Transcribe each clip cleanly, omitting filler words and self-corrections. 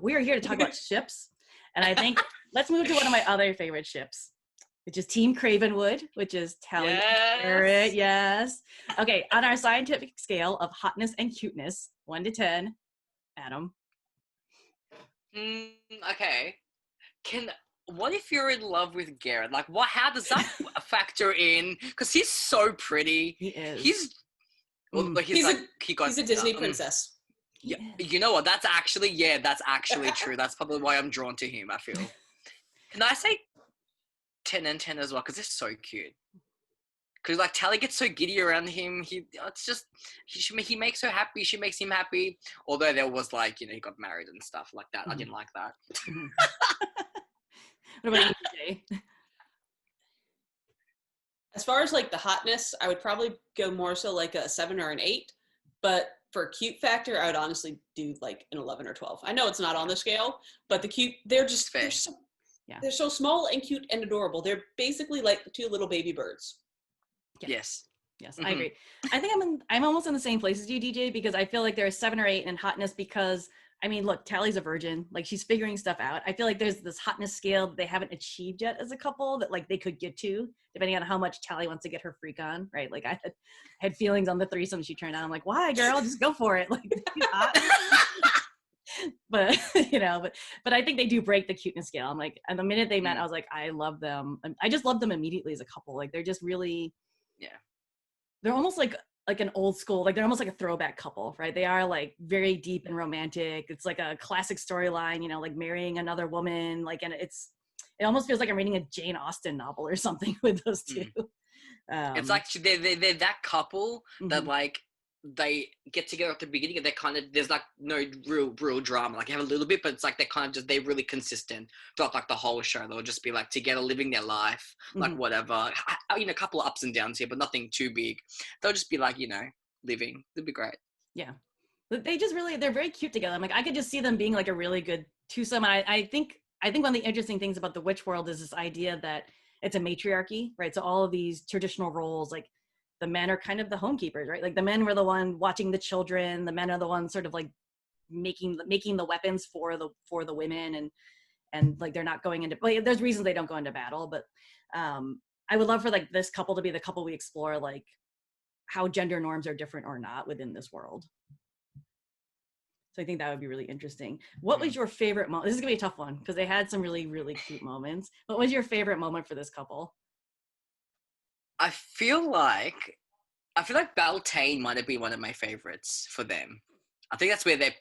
we are here to talk about ships. And I think let's move to one of my other favorite ships, which is Team Cravenwood, which is Tally and Garrett. Yes. Okay, on our scientific scale of hotness and cuteness, 1 to 10, Adam. Okay. What if you're in love with Garrett? Like, how does that factor in? Because he's so pretty. He is. He's a Disney princess. Yeah, you know what? That's actually true. That's probably why I'm drawn to him, I feel. Can I say 10 and 10 as well? Because it's so cute. Because, like, Tally gets so giddy around him. He makes her happy. She makes him happy. Although there was, like, you know, he got married and stuff like that. I didn't like that. What about you, Jay? As far as, like, the hotness, I would probably go more so like a 7 or an 8. But for cute factor, I would honestly do, like, an 11 or 12. I know it's not on the scale, but the cute, they're so small and cute and adorable. They're basically like the 2 little baby birds. Yes. Yes, I agree. I think I'm almost in the same place as you, DJ, because I feel like there's 7 or 8 in hotness because, I mean, look, Tally's a virgin. Like, she's figuring stuff out. I feel like there's this hotness scale that they haven't achieved yet as a couple that, like, they could get to, depending on how much Tally wants to get her freak on, right? Like, I had feelings on the threesome she turned on. I'm like, why, girl? Just go for it. Like, she's hot. But, you know, but I think they do break the cuteness scale. I'm like, and the minute they met, I was like, I love them. I just love them immediately as a couple. Like, they're just really... Yeah. They're almost like an old school, like they're almost like a throwback couple, right? They are like very deep and romantic. It's like a classic storyline, you know, like marrying another woman, like, and it almost feels like I'm reading a Jane Austen novel or something with those two. It's like they're that couple that like they get together at the beginning and they kind of, there's like no real drama. Like you have a little bit, but it's like they're kind of just, they're really consistent throughout like the whole show. They'll just be like together living their life, like whatever, you know, a couple of ups and downs here, but nothing too big. They'll just be like, you know, living. It'll be great. Yeah. They just really, they're very cute together. I'm like, I could just see them being like a really good twosome. And I think one of the interesting things about the witch world is this idea that it's a matriarchy, right? So all of these traditional roles, like the men are kind of the homekeepers, right? Like the men were the one watching the children. The men are the ones sort of like making the weapons for the women, and like they're not going into. Like, there's reasons they don't go into battle, but I would love for like this couple to be the couple we explore, like how gender norms are different or not within this world. So I think that would be really interesting. What was your favorite moment? This is gonna be a tough one because they had some really, really cute moments. What was your favorite moment for this couple? I feel like Beltane might have been one of my favorites for them. I think that's where they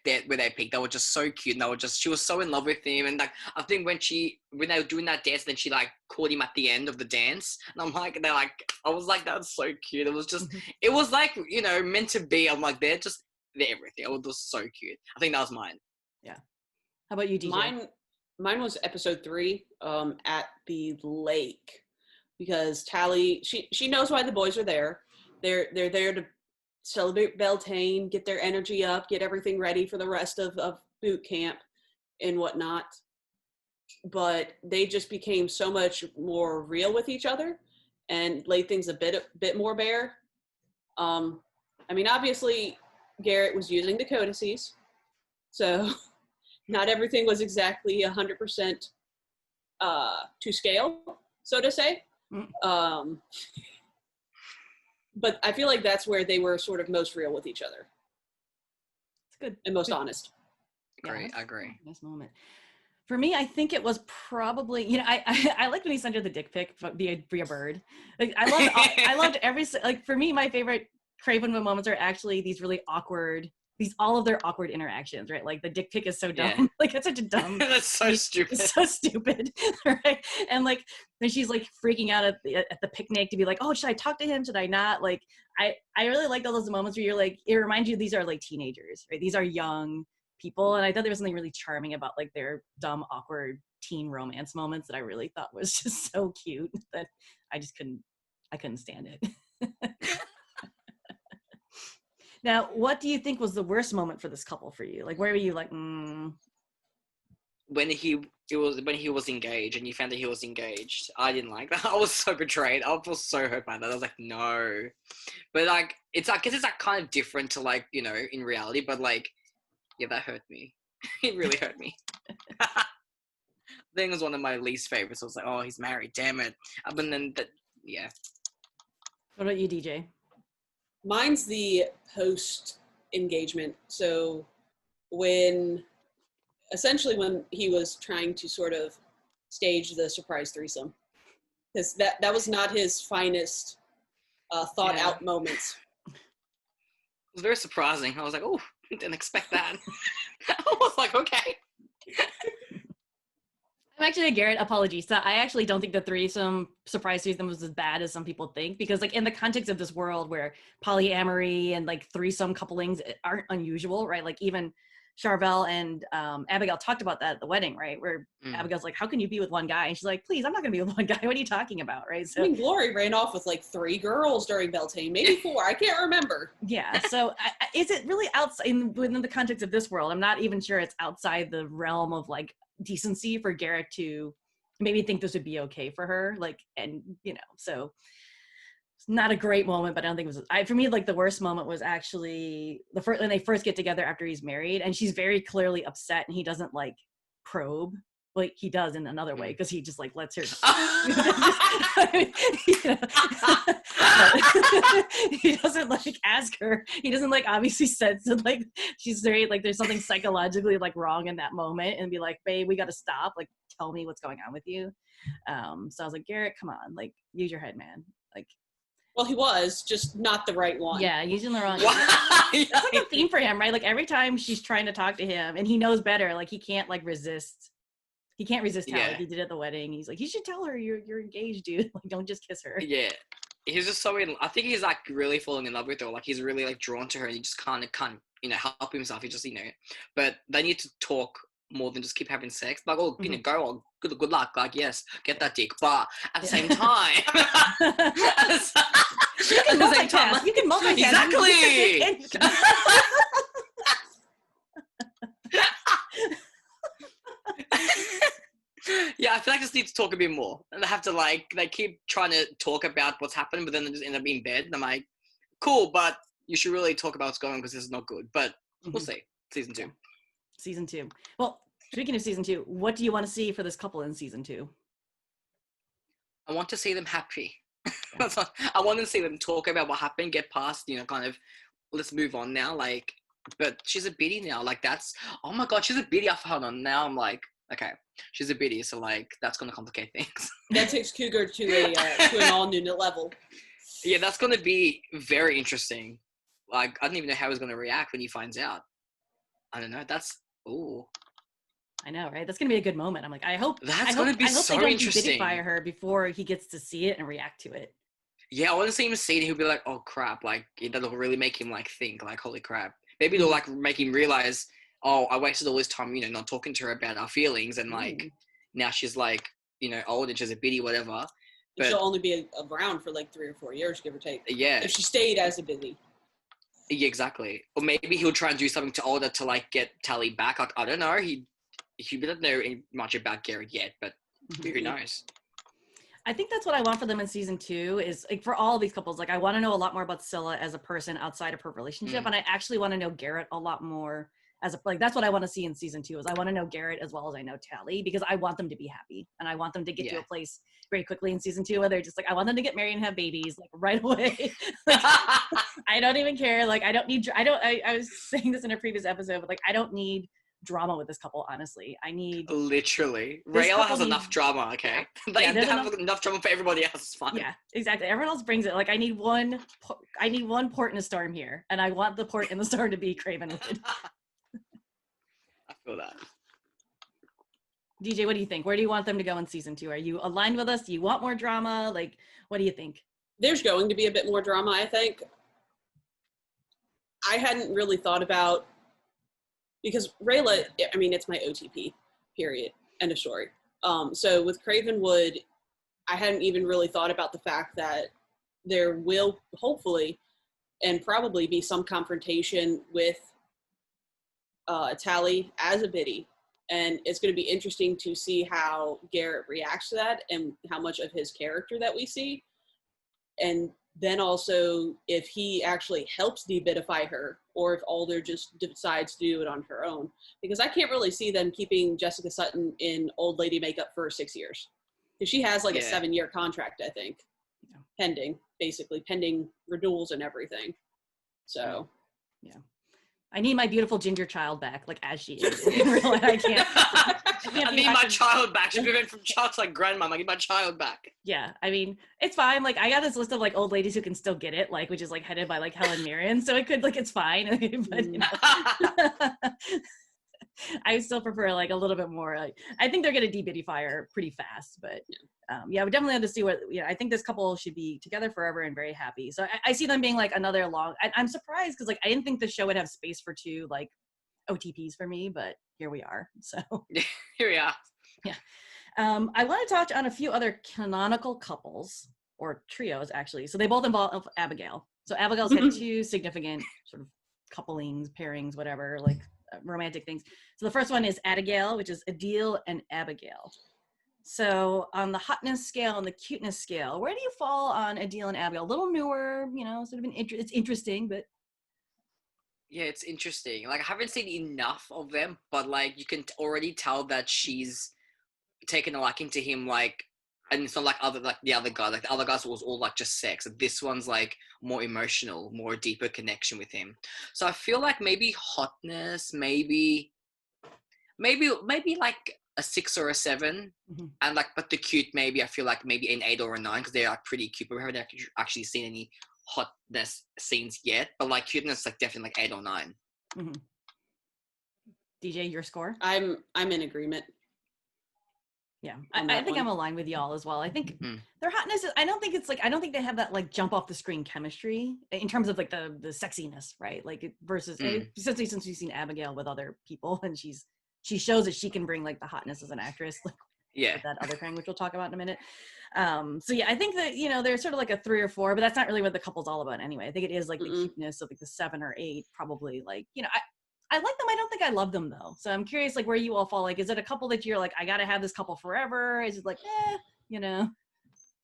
peaked. They were just so cute, and she was so in love with him. And like I think when they were doing that dance, then she like caught him at the end of the dance, and I was like, that's so cute. It was just, it was like, you know, meant to be. I'm like, they're everything. It was so cute. I think that was mine. Yeah. How about you, DJ? Mine was episode 3, at the lake. Because Tally, she knows why the boys are there. They're there to celebrate Beltane, get their energy up, get everything ready for the rest of boot camp and whatnot. But they just became so much more real with each other and laid things a bit more bare. I mean, obviously, Garrett was using the codices, so not everything was exactly 100% to scale, so to say. But I feel like that's where they were sort of most real with each other. It's good. And most honest. Great, I agree. Nice moment. For me, I think it was probably, you know, I liked when he sent her the dick pic via bird. Like I loved every, like for me, my favorite Cravenwood moments are actually these really awkward, all of their awkward interactions, right? Like the dick pic is so dumb. Yeah. Like it's such a dumb. That's so stupid. It's so stupid, right? And like then she's like freaking out at the picnic to be like, oh, should I talk to him? Should I not? Like I really liked all those moments where you're like, it reminds you these are like teenagers, right? These are young people, and I thought there was something really charming about like their dumb, awkward teen romance moments that I really thought was just so cute that I couldn't stand it. Now, what do you think was the worst moment for this couple for you? Like, where were you like, When he was engaged and you found that he was engaged. I didn't like that. I was so betrayed. I was so hurt by that. I was like, no. But like, it's like, I guess it's like kind of different to like, you know, in reality, but like, yeah, that hurt me. It really hurt me. I think it was one of my least favorites. I was like, oh, he's married, damn it. But then, yeah. What about you, DJ? Mine's the post-engagement. So when he was trying to sort of stage the surprise threesome, because that was not his finest thought-out moments. It was very surprising. I was like, oh, didn't expect that. I was like, okay. I'm actually a Garrett apologista. I actually don't think the surprise threesome was as bad as some people think, because like in the context of this world where polyamory and like threesome couplings aren't unusual, right? Like even Charvel and Abigail talked about that at the wedding, right? Where Abigail's like, how can you be with one guy? And she's like, please, I'm not gonna be with one guy. What are you talking about, right? So I mean, Glory ran off with like 3 girls during Beltane, maybe 4. I can't remember. Yeah. So is it really outside within the context of this world? I'm not even sure it's outside the realm of like decency for Garrett to maybe think this would be okay for her. Like, and you know, so it's not a great moment, but I don't think it was, for me, like the worst moment was actually when they first get together after he's married, and she's very clearly upset and he doesn't like probe. Like he does in another way, because he just like lets her. He doesn't like ask her. He doesn't like obviously sense that like she's very like there's something psychologically like wrong in that moment, and be like, babe, we got to stop. Like, tell me what's going on with you. So I was like, Garrett, come on, like use your head, man. Like, well, he was just not the right one. Yeah, using the wrong. That's like a theme for him, right? Like every time she's trying to talk to him, and he knows better. Like he can't like resist. He can't resist Tally. Yeah. He did at the wedding. He's like, you should tell her you're engaged, dude. Like, don't just kiss her. Yeah. He's just so I think he's like really falling in love with her. Like he's really like drawn to her, and he just can't help himself. He just but they need to talk more than just keep having sex. Like, oh, go on, good luck. Like, yes, get that dick. But at the same time, you can multitask. Exactly. Yeah, I feel like I just need to talk a bit more. And they have to they keep trying to talk about what's happened, but then they just end up in bed. And I'm like, cool, but you should really talk about what's going on, because this is not good. But we'll see. Season 2. Season 2. Well, speaking of season 2, what do you want to see for this couple in season 2? I want to see them happy. Yeah. I want to see them talk about what happened, get past, kind of, let's move on now. Like, but she's a biddy now. Like, that's, oh my God, she's a biddy. Hold on. Now I'm like, okay, she's a biddy, so like that's gonna complicate things. That takes Cougar to an all new level. Yeah, that's gonna be very interesting. Like, I don't even know how he's gonna react when he finds out. I don't know. I know, right? That's gonna be a good moment. I'm like, I hope so they don't interesting. Bidify her before he gets to see it and react to it. Yeah, I want to see him see it. He'll be like, oh crap! Like that'll really make him like think, like, holy crap. Maybe it'll like make him realize, oh, I wasted all this time, not talking to her about our feelings, and like now she's like, old and she's a biddy, whatever. But she'll only be around for like 3 or 4 years, give or take. Yeah. If she stayed as a biddy. Yeah, exactly. Or maybe he'll try and do something to Older to like get Tally back. Like, I don't know. He doesn't know much about Garrett yet, but who knows? I think that's what I want for them in season 2 is like for all of these couples. Like I want to know a lot more about Scylla as a person outside of her relationship, and I actually want to know Garrett a lot more as that's what I want to see in season 2 is I want to know Garrett as well as I know Tally, because I want them to be happy and I want them to get to a place very quickly in season 2 where they're just like, I want them to get married and have babies like right away. Like, I don't even care. Like I was saying this in a previous episode, but like I don't need drama with this couple, honestly. I need literally Raylla has enough drama, okay? They have enough drama for everybody else. It's fine. Yeah, exactly. Everyone else brings it. Like I need one port in a storm here, and I want the port in the storm to be Cravenwood. I feel that. DJ, what do you think? Where do you want them to go in season 2? Are you aligned with us? Do you want more drama? Like, what do you think? There's going to be a bit more drama, I think. I hadn't really thought about, because Raylla, I mean, it's my OTP, period, end of story. So with Cravenwood, I hadn't even really thought about the fact that there will hopefully and probably be some confrontation with Tally as a biddy. And it's going to be interesting to see how Garrett reacts to that and how much of his character that we see. And then also if he actually helps debidify her, or if Alder just decides to do it on her own. Because I can't really see them keeping Jessica Sutton in old lady makeup for 6 years. Because she has like a 7-year contract, I think, pending renewals and everything. So, yeah. I need my beautiful ginger child back, like as she is. I can't. I need my child back. She went from child to like grandmom. I need my child back. Yeah, I mean, it's fine. Like, I got this list of like old ladies who can still get it, like, which is like headed by like Helen Mirren, so it could like it's fine. But you know, I still prefer like a little bit more. Like, I think they're gonna debidify her pretty fast, but yeah, we definitely have to see what. You know, I think this couple should be together forever and very happy. So I see them being like another long. I'm surprised because like I didn't think the show would have space for 2 like OTPs for me, but here we are. So here we are. Yeah. I want to touch on a few other canonical couples or trios actually. So they both involve Abigail. So Abigail's had 2 significant sort of couplings, pairings, whatever, like romantic things. So the first one is Abigail, which is Adil and Abigail. So on the hotness scale and the cuteness scale, where do you fall on Adil and Abigail? A little newer, you know, sort of it's interesting, but yeah, it's interesting. Like I haven't seen enough of them, but like you can already tell that she's taken a liking to him. Like, and it's not like the other guy. Like the other guys was all like just sex. This one's like more emotional, more deeper connection with him. So I feel like maybe hotness, maybe like a 6 or a 7, and like but the cute maybe I feel like maybe an 8 or a 9 because they are pretty cute. But we haven't actually seen any hotness scenes yet. But like cuteness, like definitely like 8 or 9. DJ, your score? I'm in agreement. Yeah, I think I'm aligned with y'all as well. I think their hotness is, I don't think they have that like jump off the screen chemistry in terms of like the sexiness, right? Like versus especially since we've seen Abigail with other people and she shows that she can bring like the hotness as an actress, like with that other pairing, which we'll talk about in a minute. So yeah, I think that, you know, they're sort of like a 3 or 4, but that's not really what the couple's all about anyway. I think it is like the cuteness of like the 7 or 8, probably, like, you know, I like them. I don't think I love them though. So I'm curious, like, where you all fall. Like, is it a couple that you're like, I gotta have this couple forever? Is it like, you know?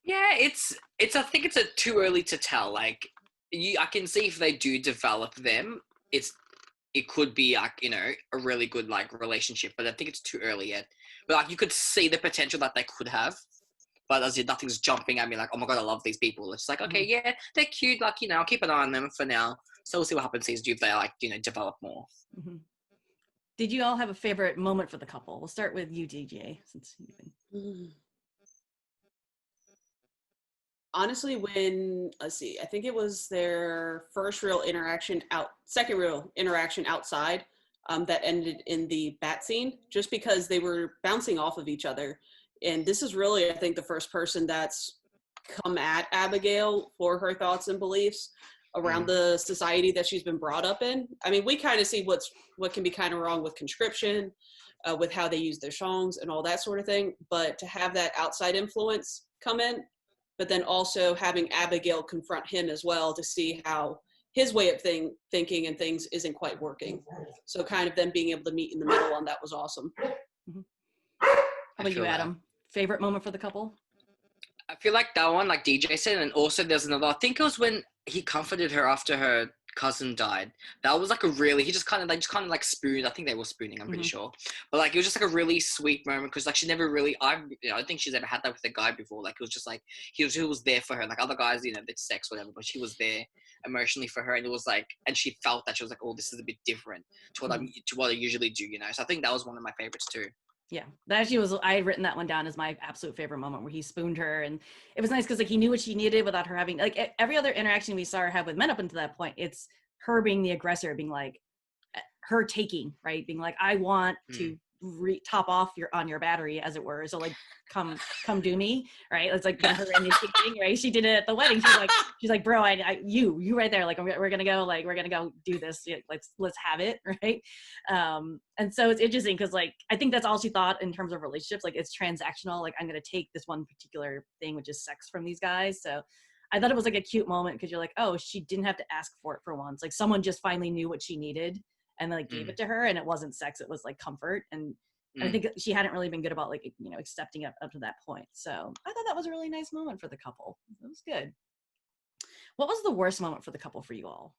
Yeah, it's. I think it's too early to tell. Like, I can see if they do develop them, it could be like, you know, a really good like relationship. But I think it's too early yet. But like, you could see the potential that they could have. But as in, nothing's jumping at me like, oh my god, I love these people. It's like, okay, yeah, they're cute. Like, you know, I'll keep an eye on them for now. So we'll see what happens if they like, you know, develop more. Did you all have a favorite moment for the couple? We'll start with you, DJ, since you've been. Honestly, when I think it was their second real interaction outside, that ended in the bat scene, just because they were bouncing off of each other. And this is really, I think, the first person that's come at Abigail for her thoughts and beliefs around the society that she's been brought up in. I mean, we kind of see what can be kind of wrong with conscription, with how they use their songs and all that sort of thing. But to have that outside influence come in, but then also having Abigail confront him as well to see how his way of thinking and things isn't quite working. So kind of them being able to meet in the middle on that was awesome. How about you, Adam? Favorite moment for the couple? I feel like that one, like DJ said, and also there's another, I think it was when he comforted her after her cousin died. That was like he just kind of like spooned. I think they were spooning, I'm pretty sure. But like, it was just like a really sweet moment because like she never really, I don't think she's ever had that with a guy before. Like, it was just like, he was there for her. Like other guys, you know, it's sex, whatever, but she was there emotionally for her. And it was like, and she felt that she was like, oh, this is a bit different to what I usually do, you know? So I think that was one of my favorites too. Yeah, that actually was, I had written that one down as my absolute favorite moment where he spooned her, and it was nice because like he knew what she needed without her having, like every other interaction we saw her have with men up until that point, it's her being the aggressor, being like, her taking, right? Being like, I want to top off on your battery, as it were. So like, come do me, right? It's like her initiating, right? She did it at the wedding. She's like, bro, you right there. Like, we're gonna go do this. Let's have it, right? And so it's interesting because like, I think that's all she thought in terms of relationships. Like, it's transactional. Like, I'm gonna take this one particular thing, which is sex, from these guys. So I thought it was like a cute moment because you're like, oh, she didn't have to ask for it for once. Like, someone just finally knew what she needed and like gave it to her, and it wasn't sex, it was like comfort. And I think she hadn't really been good about like, you know, accepting it up to that point. So I thought that was a really nice moment for the couple. It was good. What was the worst moment for the couple for you all?